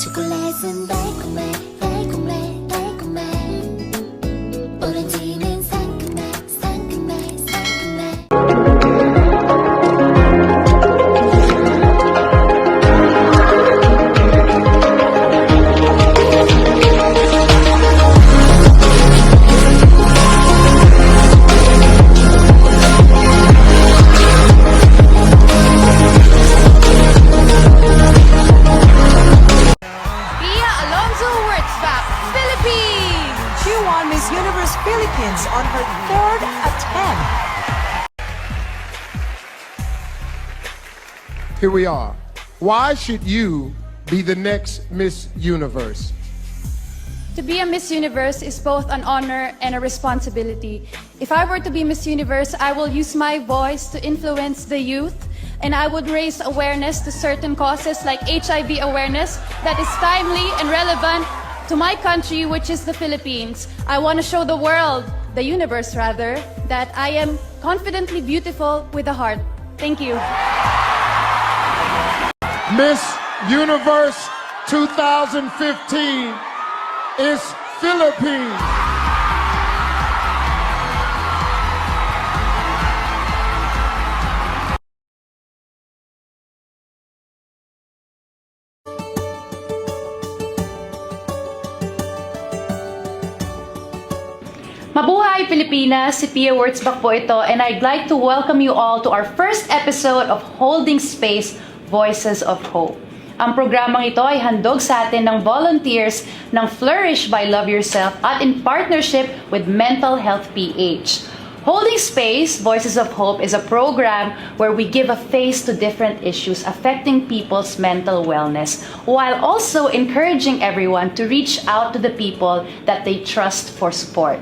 초콜릿은 달콤해 달콤해 달콤해 오렌지는 상큼해 상큼해 상큼해 Pia Wurtzbach, Philippines! She won Miss Universe Philippines on her third attempt. Here we are. Why should you be the next Miss Universe? To be a Miss Universe is both an honor and a responsibility. If I were to be Miss Universe, I will use my voice to influence the youth, and I would raise awareness to certain causes like HIV awareness that is timely and relevant to my country, which is the Philippines. I want to show the world, the universe rather, that I am confidently beautiful with a heart. Thank you. Miss Universe 2015 is Philippines. Mabuhay Pilipinas! Si Pia Wurtzbach po ito, and I'd like to welcome you all to our first episode of Holding Space, Voices of Hope. Ang programang ito ay handog sa atin ng volunteers ng Flourish by Love Yourself at in partnership with Mental Health PH. Holding Space, Voices of Hope is a program where we give a face to different issues affecting people's mental wellness, while also encouraging everyone to reach out to the people that they trust for support.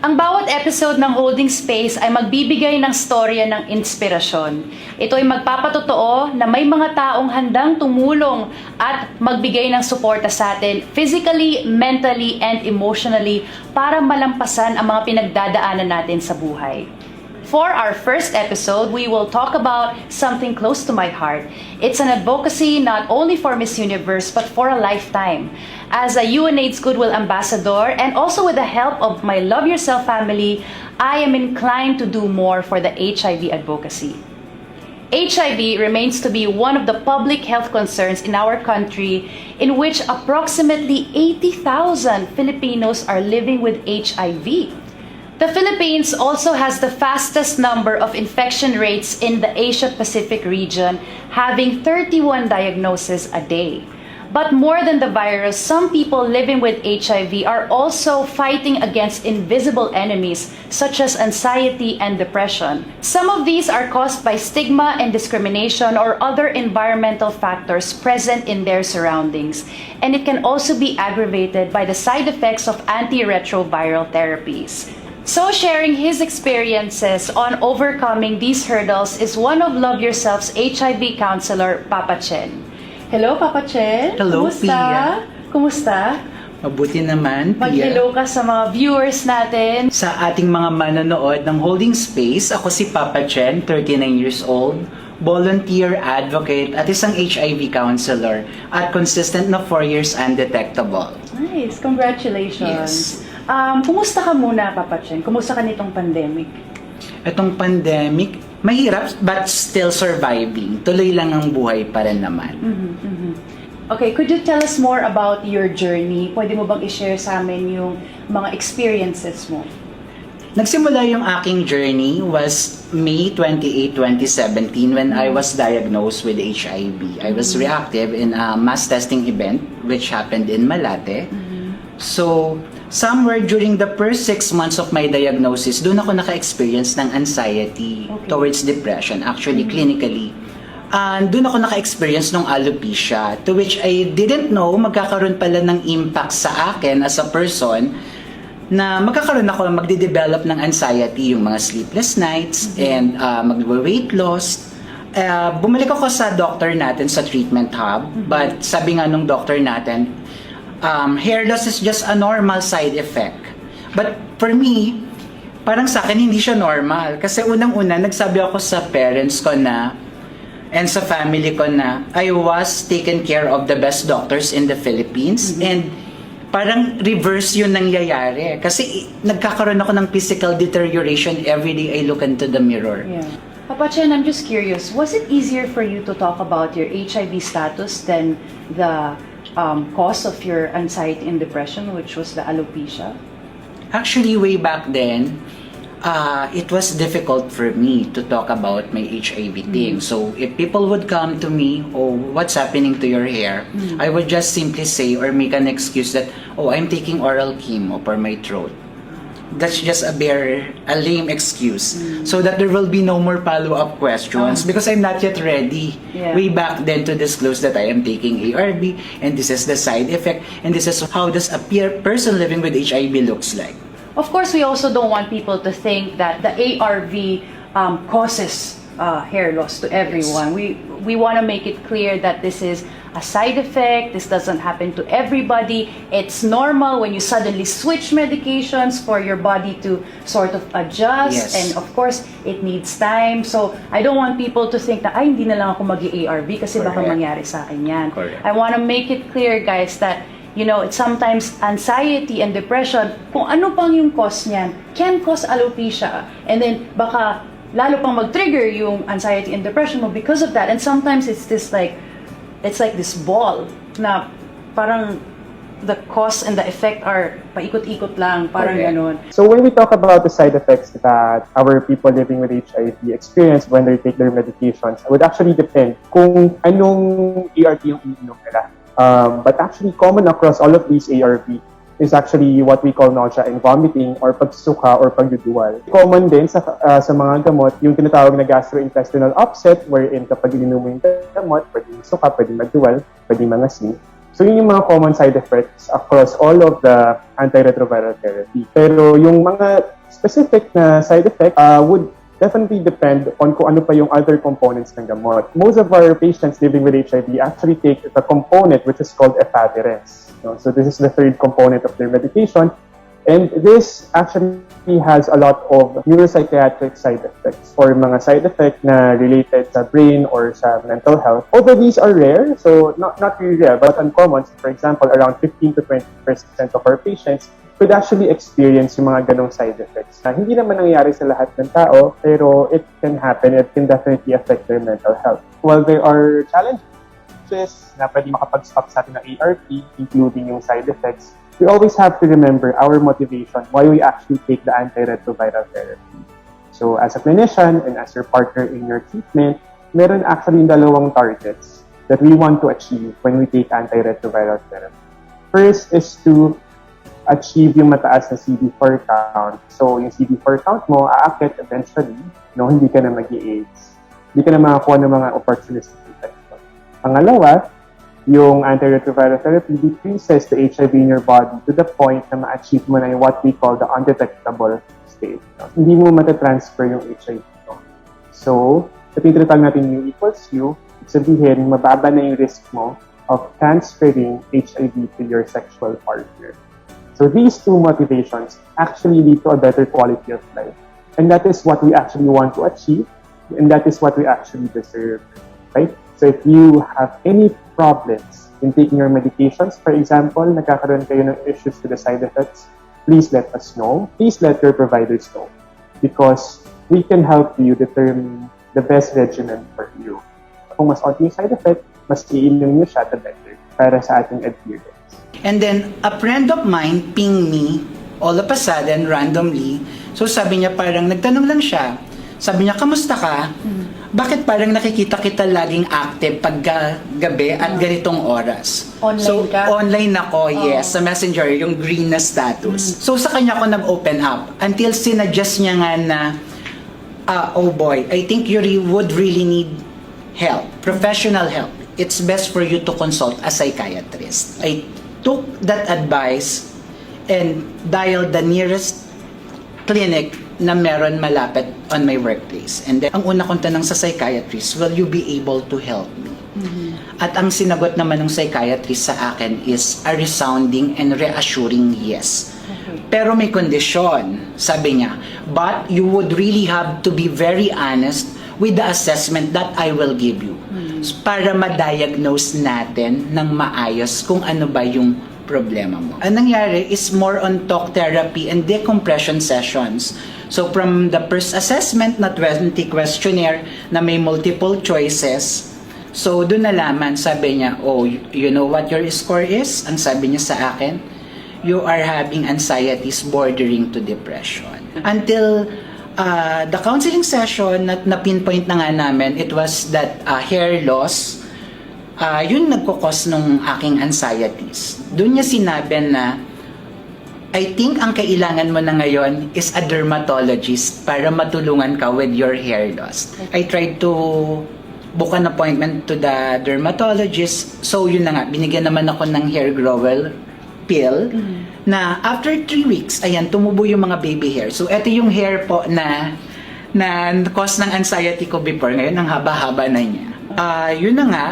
Ang bawat episode ng Holding Space ay magbibigay ng storya ng inspirasyon. Ito ay magpapatotoo na may mga taong handang tumulong at magbigay ng suporta sa atin physically, mentally, and emotionally para malampasan ang mga pinagdadaanan natin sa buhay. For our first episode, we will talk about something close to my heart. It's an advocacy not only for Miss Universe but for a lifetime. As a UNAIDS Goodwill Ambassador and also with the help of my Love Yourself family, I am inclined to do more for the HIV advocacy. HIV remains to be one of the public health concerns in our country, in which approximately 80,000 Filipinos are living with HIV. The Philippines also has the fastest number of infection rates in the Asia-Pacific region, having 31 diagnoses a day. But more than the virus, some people living with HIV are also fighting against invisible enemies such as anxiety and depression. Some of these are caused by stigma and discrimination or other environmental factors present in their surroundings. And it can also be aggravated by the side effects of antiretroviral therapies. So sharing his experiences on overcoming these hurdles is one of Love Yourself's HIV counselor, Papa Chen. Hello, Papa Chen. Hello, Kumusta? Pia. Kumusta? Mabuti naman, Pia. Mag-hello ka sa mga viewers natin. Sa ating mga manonood ng Holding Space, ako si Papa Chen, 39 years old, volunteer, advocate, at isang HIV counselor, at consistent na 4 years undetectable. Nice. Congratulations. Yes. Kumusta ka muna, Papa Chen? Kumusta ka nitong pandemic? Itong pandemic, mahirap but still surviving. Tuloy lang ang buhay pa rin naman. Okay, could you tell us more about your journey? Pwede mo bang i-share sa amin yung mga experiences mo? Nagsimula yung aking journey was May 28, 2017 when I was diagnosed with HIV. I was reactive in a mass testing event which happened in Malate. So, somewhere during the first 6 months of my diagnosis, doon ako naka-experience ng anxiety towards depression, actually clinically. And doon ako naka-experience ng alopecia, to which I didn't know magkakaroon pala ng impact sa akin as a person na magde-develop ng anxiety, yung mga sleepless nights and mag-weight loss. Bumalik ako sa doctor natin sa treatment hub, but sabi nga nung doctor natin, hair loss is just a normal side effect. But for me, parang sa akin hindi siya normal. Kasi unang-una, nagsabi ako sa parents ko na and sa family ko na I was taken care of the best doctors in the Philippines, and parang reverse yun nangyayari. Kasi nagkakaroon ako ng physical deterioration every day I look into the mirror. Yeah. Papa Chen, I'm just curious, was it easier for you to talk about your HIV status than the cause of your anxiety and depression, which was the alopecia? Actually, way back then, it was difficult for me to talk about my HIV thing. So if people would come to me, oh, what's happening to your hair? I would just simply say or make an excuse that, oh, I'm taking oral chemo for my throat. That's just a lame excuse. So that there will be no more follow-up questions because I'm not yet ready way back then to disclose that I am taking ARV and this is the side effect and this is how does a person living with HIV looks like. Of course, we also don't want people to think that the ARV causes hair loss to everyone. We want to make it clear that this is a side effect. This doesn't happen to everybody. It's normal when you suddenly switch medications for your body to sort of adjust. And of course, it needs time. So I don't want people to think na, ay, hindi na lang ako mag-ARV kasi baka mangyari sa akin yan. I want to make it clear, guys, that it's sometimes anxiety and depression, kung ano pang yung cause niyan, can cause alopecia. And then, baka lalo pang mag-trigger yung anxiety and depression mo because of that. And sometimes it's like this ball na parang the cause and the effect are paikot-ikot lang, parang ganun. So when we talk about the side effects that our people living with HIV experience when they take their medications, it would actually depend kung anong ARV yung iniinom nila. But actually, common across all of these ARV is actually what we call nausea and vomiting or pagsuka or pagduduwal. Common din sa mga gamot, yung tinatawag na gastrointestinal upset wherein kapag ininom mo yung gamot, pwedeng suka, pwedeng magduwal, pwedeng mangasim. So yun yung mga common side effects across all of the antiretroviral therapy. Pero yung mga specific na side effect would definitely depend on kung ano pa yung other components ng gamot. Most of our patients living with HIV actually take the component which is called efavirenz. So this is the third component of their medication. And this actually has a lot of neuropsychiatric side effects or mga side effects na related sa brain or sa mental health. Although these are rare, so not really rare, but uncommon. So for example, around 15 to 20% of our patients could actually experience yung mga ganong side effects. Hindi naman nangyayari sa lahat ng tao, pero it can happen. It can definitely affect their mental health. While there are challenges na pwede makapag-stop sa atin ng ARV, including yung side effects, we always have to remember our motivation why we actually take the antiretroviral therapy. So as a clinician and as your partner in your treatment, meron actually dalawang targets that we want to achieve when we take antiretroviral therapy. First is to achieve yung mataas na CD4 count. So, yung CD4 count mo, aakyat eventually, hindi ka na mag-AIDS. Hindi ka na makakuha ng mga opportunistic infection. Pangalawa, yung antiretroviral therapy decreases the HIV in your body to the point na ma-achieve mo na yung what we call the undetectable state. Hindi mo matatransfer yung HIV. So, sa tinatawag natin U equals U, sabihin, mababa na yung risk mo of transferring HIV to your sexual partner. So these two motivations actually lead to a better quality of life. And that is what we actually want to achieve, and that is what we actually deserve, right? So if you have any problems in taking your medications, for example, nagkakaroon kayo ng issues with the side effects, please let us know. Please let your providers know. Because we can help you determine the best regimen for you. Kung mas onti yung side effect, mas iinom nyo siya, the better para sa ating adherence. And then, a friend of mine pinged me all of a sudden, randomly. So sabi niya parang, nagtanong lang siya. Sabi niya, kamusta ka? Bakit parang nakikita kita laging active pag gabi at ganitong oras? Online ka? Online ako, yes. Sa Messenger, yung green na status. So sa kanya ako nag-open up. Until sinadjust niya nga na, oh boy, I think you would really need help, professional help. It's best for you to consult a psychiatrist. I took that advice and dialed the nearest clinic na meron malapit on my workplace. And then, ang una kong tanong sa psychiatrist, will you be able to help me? At ang sinagot naman ng psychiatrist sa akin is a resounding and reassuring yes. Pero may kondisyon, sabi niya, but you would really have to be very honest with the assessment that I will give you. Para ma-diagnose natin ng maayos kung ano ba yung problema mo. Ang nangyari is more on talk therapy and decompression sessions. So from the first assessment na 20 questionnaire na may multiple choices, so doon nalaman, sabi niya, oh, you know what your score is? Ang sabi niya sa akin, you are having anxieties bordering to depression. Until the counseling session na pinpoint na nga namin, it was that hair loss, yun nagkukos nung aking anxieties. Doon niya sinabi na, I think ang kailangan mo na ngayon is a dermatologist para matulungan ka with your hair loss. I tried to book an appointment to the dermatologist. So yun na nga, binigyan naman ako ng hair grower pill na after 3 weeks, ayan, tumubo yung mga baby hair. So ito yung hair po na cause ng anxiety ko before. Ngayon, ang haba-haba na niya. Yun na nga,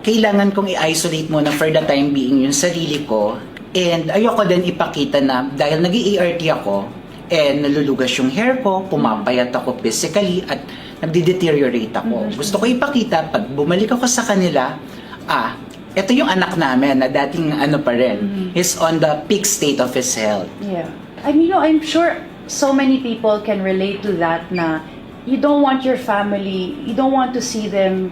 kailangan kong i-isolate muna for the time being yung sarili ko. And ayoko din ipakita na dahil nag-i-ART ako and nalulugas yung hair ko, pumapayat ako physically at nagde-deteriorate ako. Gusto ko ipakita, pag bumalik ako sa kanila, ito yung anak namin na dating ano pa rin, is on the peak state of his health. Yeah. I mean, I'm sure so many people can relate to that na you don't want your family, you don't want to see them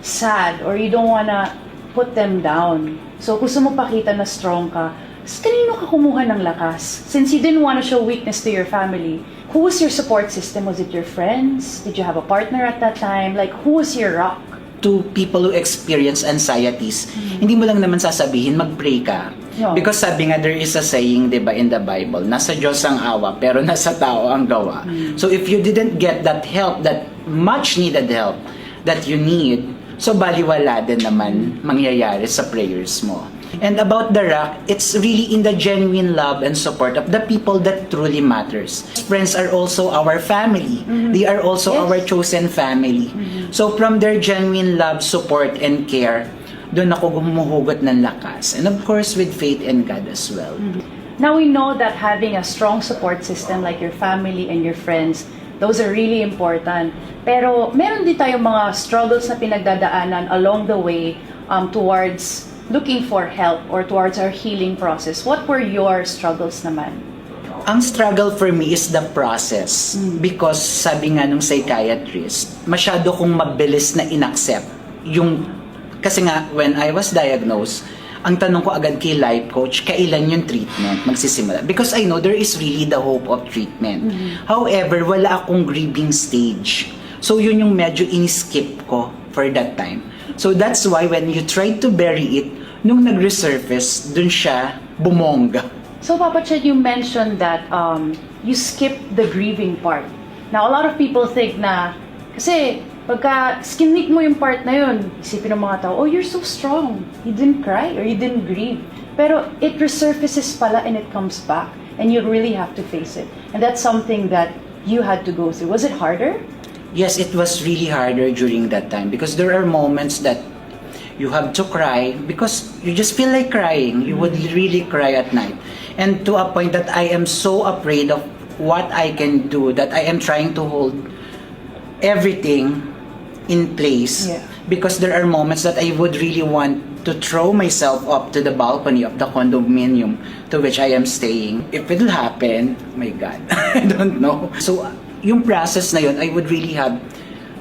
sad or you don't wanna put them down. So, gusto mo pakita na strong ka. Kanino ka kumuha ng lakas? Since you didn't want to show weakness to your family, who was your support system? Was it your friends? Did you have a partner at that time? Like, who was your rock? To people who experience anxieties, hindi mo lang naman sasabihin, mag-pray ka. No. Because sabi nga, there is a saying, di ba, in the Bible, nasa Diyos ang awa, pero nasa tao ang gawa. So if you didn't get that help, that much needed help that you need, so baliwala din naman mangyayari sa prayers mo. And about the rock, it's really in the genuine love and support of the people that truly matters. Friends are also our family. They are also our chosen family. So from their genuine love, support, and care, doon ako gumuhugot ng lakas. And of course, with faith in God as well. Now we know that having a strong support system like your family and your friends, those are really important. Pero meron din tayong mga struggles na pinagdadaanan along the way towards looking for help or towards our healing process. What were your struggles naman? Ang struggle for me is the process. Because sabi nga nung psychiatrist, masyado kong mabilis na inaccept. Kasi nga, when I was diagnosed, ang tanong ko agad kay life coach, kailan yung treatment magsisimula? Because I know there is really the hope of treatment. However, wala akong grieving stage. So yun yung medyo in-skip ko for that time. So that's why when you try to bury it, nung nag-resurface, dun siya bumongga. So Papa Ched, you mentioned that you skipped the grieving part. Now, a lot of people think na, kasi pagka skinnick mo yung part na yun, isipin ng mga tao, oh, you're so strong. You didn't cry or you didn't grieve. Pero it resurfaces pala and it comes back. And you really have to face it. And that's something that you had to go through. Was it harder? Yes, it was really harder during that time because there are moments that you have to cry because you just feel like crying. You would really cry at night. And to a point that I am so afraid of what I can do, that I am trying to hold everything in place. Yeah. Because there are moments that I would really want to throw myself up to the balcony of the condominium to which I am staying. If it'll happen, my God, I don't know. So, yung process na yun, I would really have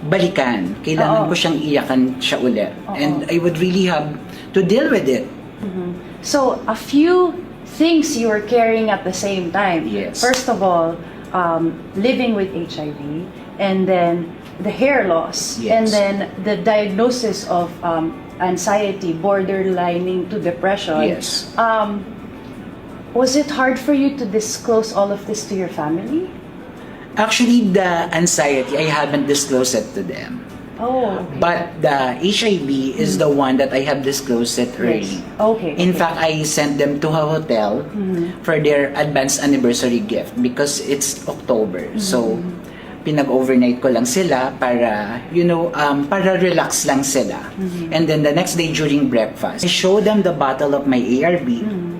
balikan. Kailangan ko siyang iyakan siya ulit. And I would really have to deal with it. So, a few things you were carrying at the same time. Yes. First of all, living with HIV, and then the hair loss, Yes. and then the diagnosis of anxiety borderlining to depression. Yes. Was it hard for you to disclose all of this to your family? Actually, the anxiety, I haven't disclosed it to them. Oh, okay. But the HIV is the one that I have disclosed it early. Yes. Okay. In fact, I sent them to a hotel for their advanced anniversary gift because it's October. So, pinag-overnight ko lang sila para, para relax lang sila. And then the next day during breakfast, I showed them the bottle of my ARV.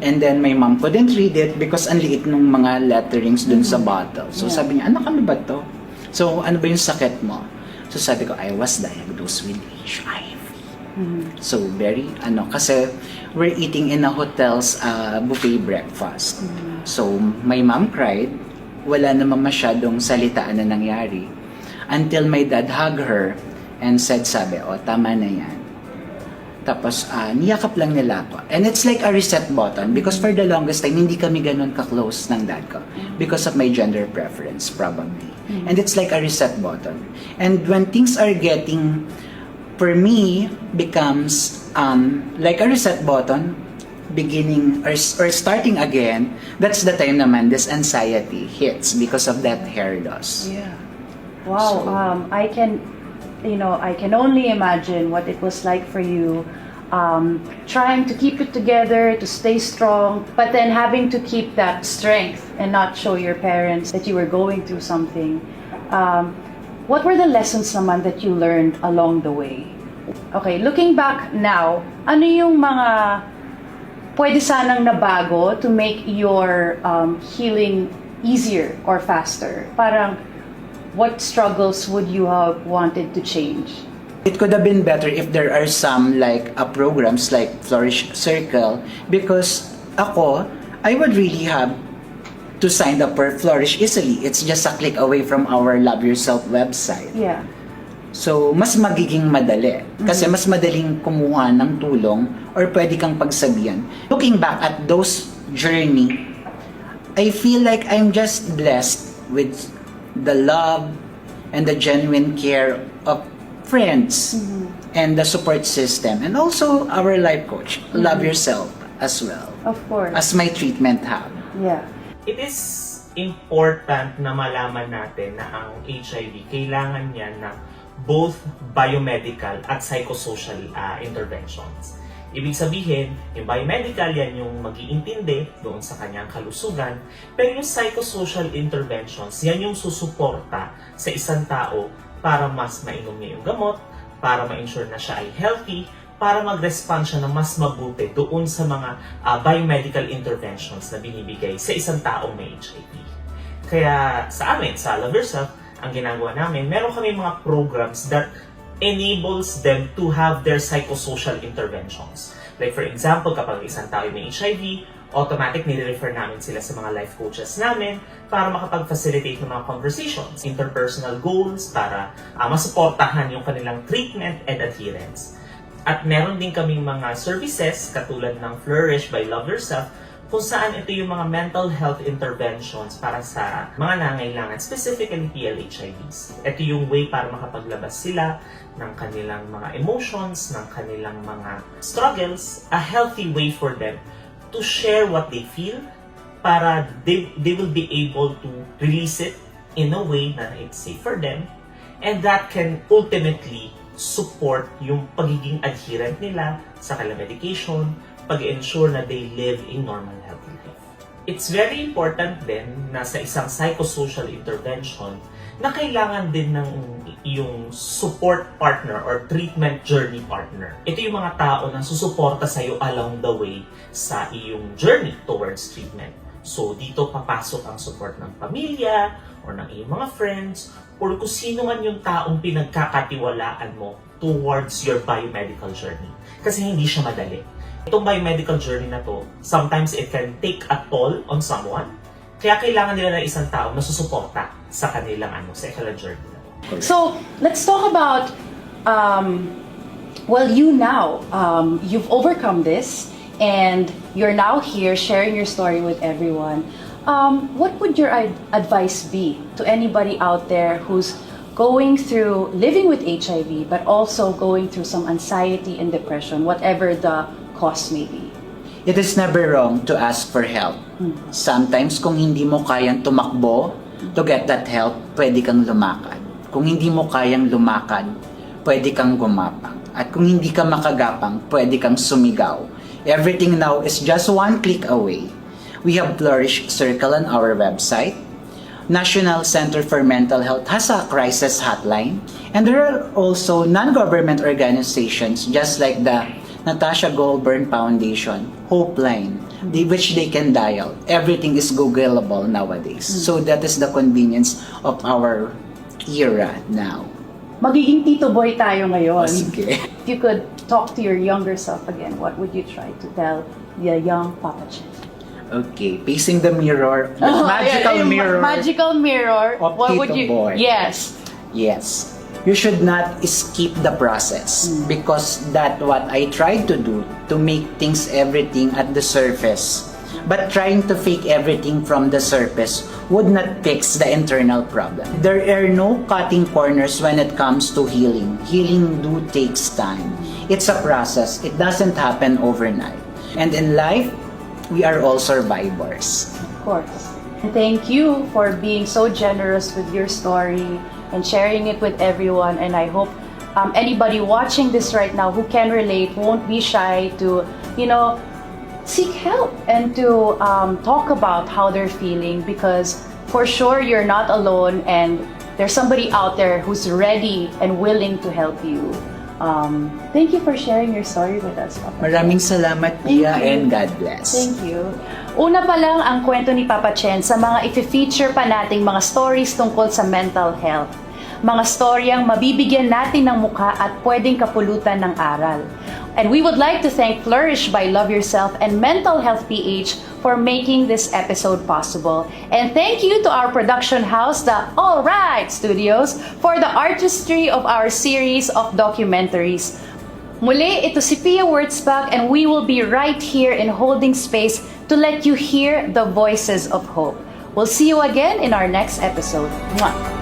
And then my mom couldn't read it because ang liit nung mga letterings dun sa bottle. So sabi niya, anak, ano ba to? So ano ba yung sakit mo? So sabi ko, I was diagnosed with HIV. So very, kasi we're eating in a hotel's buffet breakfast. So my mom cried, wala namang masyadong salitaan na nangyari. Until my dad hugged her and said, tama na yan. Tapos, niyakap lang nila ako. And it's like a reset button because for the longest time, hindi kami ganun ka-close ng dad ko because of my gender preference, probably. And it's like a reset button. And when things are getting, for me, becomes like a reset button, beginning or starting again, that's the time naman this anxiety hits because of that hair loss. Yeah. Wow. So, I can only imagine what it was like for you, trying to keep it together, to stay strong, but then having to keep that strength and not show your parents that you were going through something. What were the lessons naman that you learned along the way? Okay, looking back now, ano yung mga pwede sanang nabago to make your healing easier or faster? Parang, what struggles would you have wanted to change? it could have been better if there are some programs like Flourish Circle, because I would really have to sign up for Flourish easily. It's just a click away from our Love Yourself website. Yeah. So, mas magiging madali. Kasi mas madaling kumuha ng tulong or pwede kang pagsabihan. Looking back at those journey, I feel like I'm just blessed with the love and the genuine care of friends and the support system. And also our life coach, Love Yourself as well. Of course. As my treatment hub. Yeah. It is important na malaman natin na ang HIV, kailangan niya ng both biomedical at psychosocial interventions. Ibig sabihin, yung biomedical, yan yung mag-iintindi doon sa kanyang kalusugan, pero yung psychosocial interventions, yan yung susuporta sa isang tao para mas mainom niya yung gamot, para ma-ensure na siya ay healthy, para mag-respond siya ng mas mabuti doon sa mga biomedical interventions na binibigay sa isang taong may HIV. Kaya sa amin, sa Love Yourself, ang ginagawa namin, meron kami mga programs that enables them to have their psychosocial interventions. Like for example, kapag isang tao may HIV, automatic nire-refer namin sila sa mga life coaches namin para makapag-facilitate ng mga conversations, interpersonal goals, para masuportahan yung kanilang treatment and adherence. At meron din kaming mga services katulad ng Flourish by Love Yourself, kung saan ito yung mga mental health interventions para sa mga nangailangan, specifically PLHIVs. Ito yung way para makapaglabas sila ng kanilang mga emotions, ng kanilang mga struggles, a healthy way for them to share what they feel para they will be able to release it in a way na it's safe for them, and that can ultimately support yung pagiging adherent nila sa kanilang medication, pag-ensure na they live a normal healthy life. It's very important din na sa isang psychosocial intervention na kailangan din ng yung support partner or treatment journey partner. Ito yung mga tao na susuporta sa iyo along the way sa iyong journey towards treatment. So dito papasok ang support ng pamilya or ng iyong mga friends or kung sino man yung taong pinagkakatiwalaan mo towards your biomedical journey. Kasi hindi siya madali. Itong biomedical journey na to, sometimes it can take a toll on someone. Kaya kailangan nila ng isang tao na susuporta sa kanilang sa kanilang journey na to. So, let's talk about, you've overcome this and you're now here sharing your story with everyone. What would your advice be to anybody out there who's going through living with HIV but also going through some anxiety and depression, whatever the cause may be? It is never wrong to ask for help. Sometimes kung hindi mo kayang tumakbo to get that help, pwede kang lumakad. Kung hindi mo kayang lumakad, pwede kang gumapang. At kung hindi ka makagapang, pwede kang sumigaw. Everything now is just one click away. We have Flourish Circle on our website. National Center for Mental Health has a crisis hotline. And there are also non-government organizations just like the Natasha Goldburn Foundation, Hopeline, which they can dial. Everything is Googleable nowadays. So that is the convenience of our era now. magiging Tito Boy tayo ngayon. Sige. If you could talk to your younger self again, what would you try to tell the young Papa Chen? Okay, facing the mirror, the magical yung mirror. Magical mirror. Of What Tito would you? Boy. Yes. Yes. You should not skip the process because that what I tried to do to make things everything at the surface. But trying to fake everything from the surface would not fix the internal problem. There are no cutting corners when it comes to healing. Healing do takes time. It's a process. It doesn't happen overnight. And in life, we are all survivors. Of course. And thank you for being so generous with your story and sharing it with everyone. And I hope anybody watching this right now who can relate won't be shy to, seek help and to talk about how they're feeling, because for sure you're not alone and there's somebody out there who's ready and willing to help you. Thank you for sharing your story with us, Papa. Maraming salamat, Pia, and God bless. Thank you. Una pa lang ang kwento ni Papa Chen sa mga i-feature pa nating mga stories tungkol sa mental health. Mga storyang mabibigyan natin ng mukha at pwedeng kapulutan ng aral. And we would like to thank Flourish by Love Yourself and Mental Health PH for making this episode possible. And thank you to our production house, the All Right Studios, for the artistry of our series of documentaries. Muli, ito si Pia Wurtzbach, and we will be right here in Holding Space to let you hear the voices of hope. We'll see you again in our next episode. Mwah!